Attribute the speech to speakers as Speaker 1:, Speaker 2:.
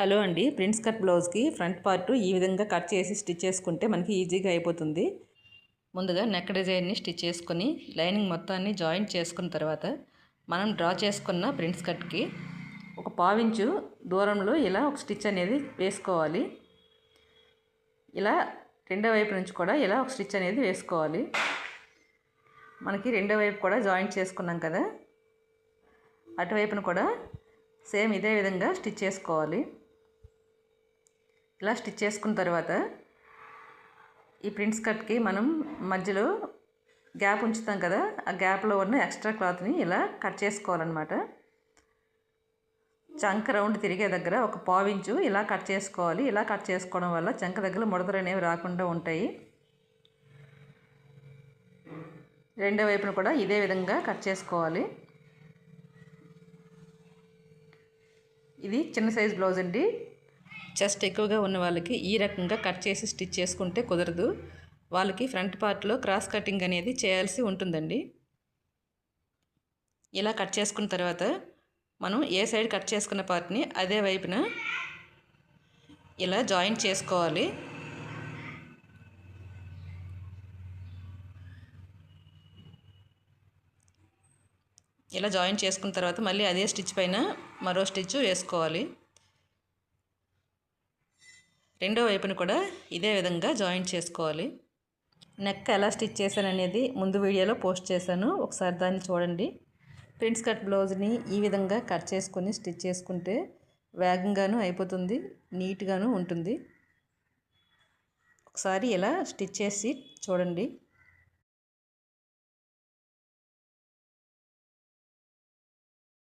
Speaker 1: Hello అండి, prince cut బ్లౌజ్కి front part ఈ విధంగా కట్ చేసి స్టిచ్ చేసుకుంటే మనకి ఈజీగా అయిపోతుంది. ముందుగా నెక్ డిజైన్ని స్టిచ్ చేసుకొని లైనింగ్ మొత్తాన్ని జాయింట్ చేసుకున్న తర్వాత మనం డ్రా చేసుకున్న ప్రిన్స్ కట్కి ఒక పావించు దూరంలో ఇలా ఒక స్టిచ్ అనేది వేసుకోవాలి. ఇలా రెండో వైపు నుంచి కూడా ఇలా ఒక స్టిచ్ అనేది వేసుకోవాలి. మనకి రెండో వైపు కూడా జాయింట్ చేసుకున్నాం కదా, అటువైపును కూడా సేమ్ ఇదే విధంగా స్టిచ్ చేసుకోవాలి. ఇలా స్టిచ్ చేసుకున్న తర్వాత ఈ ప్రిన్స్ కట్కి మనం మధ్యలో గ్యాప్ ఉంచుతాం కదా, ఆ గ్యాప్లో ఉన్న ఎక్స్ట్రా క్లాత్ని ఇలా కట్ చేసుకోవాలన్నమాట. చంక రౌండ్ తిరిగే దగ్గర ఒక పావించు ఇలా కట్ చేసుకోవాలి. ఇలా కట్ చేసుకోవడం వల్ల చంక దగ్గర ముడతలు అనేవి రాకుండా ఉంటాయి. రెండో వైపును కూడా ఇదే విధంగా కట్ చేసుకోవాలి. ఇది చిన్న సైజ్ బ్లౌజ్ అండి. చెస్ట్ ఎక్కువగా ఉన్న వాళ్ళకి ఈ రకంగా కట్ చేసి స్టిచ్ చేసుకుంటే కుదరదు. వాళ్ళకి ఫ్రంట్ పార్ట్లో క్రాస్ కటింగ్ అనేది చేయాల్సి ఉంటుందండి. ఇలా కట్ చేసుకున్న తర్వాత మనం ఏ సైడ్ కట్ చేసుకున్న పార్ట్ని అదే వైపున ఇలా జాయింట్ చేసుకోవాలి. ఇలా జాయింట్ చేసుకున్న తర్వాత మళ్ళీ అదే స్టిచ్ పైన మరో స్టిచ్ వేసుకోవాలి. రెండో వైపును కూడా ఇదే విధంగా జాయింట్ చేసుకోవాలి. నెక్ ఎలా స్టిచ్ చేశాను అనేది ముందు వీడియోలో పోస్ట్ చేశాను, ఒకసారి దాన్ని చూడండి. ప్రిన్స్ కట్ బ్లౌజ్ని ఈ విధంగా కట్ చేసుకొని స్టిచ్ చేసుకుంటే వేగంగాను అయిపోతుంది, నీట్గాను ఉంటుంది. ఒకసారి ఇలా స్టిచ్ చేసి చూడండి.